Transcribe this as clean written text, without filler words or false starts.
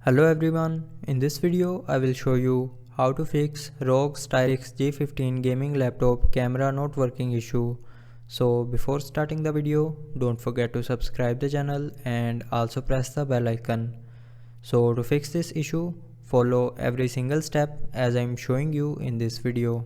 Hello everyone, in this video I will show you how to fix Rog Sreix G15 gaming laptop camera not working issue. So before starting the video, don't forget to subscribe the channel and also press the bell icon. So to fix this issue, follow every single step as I am showing you in this video.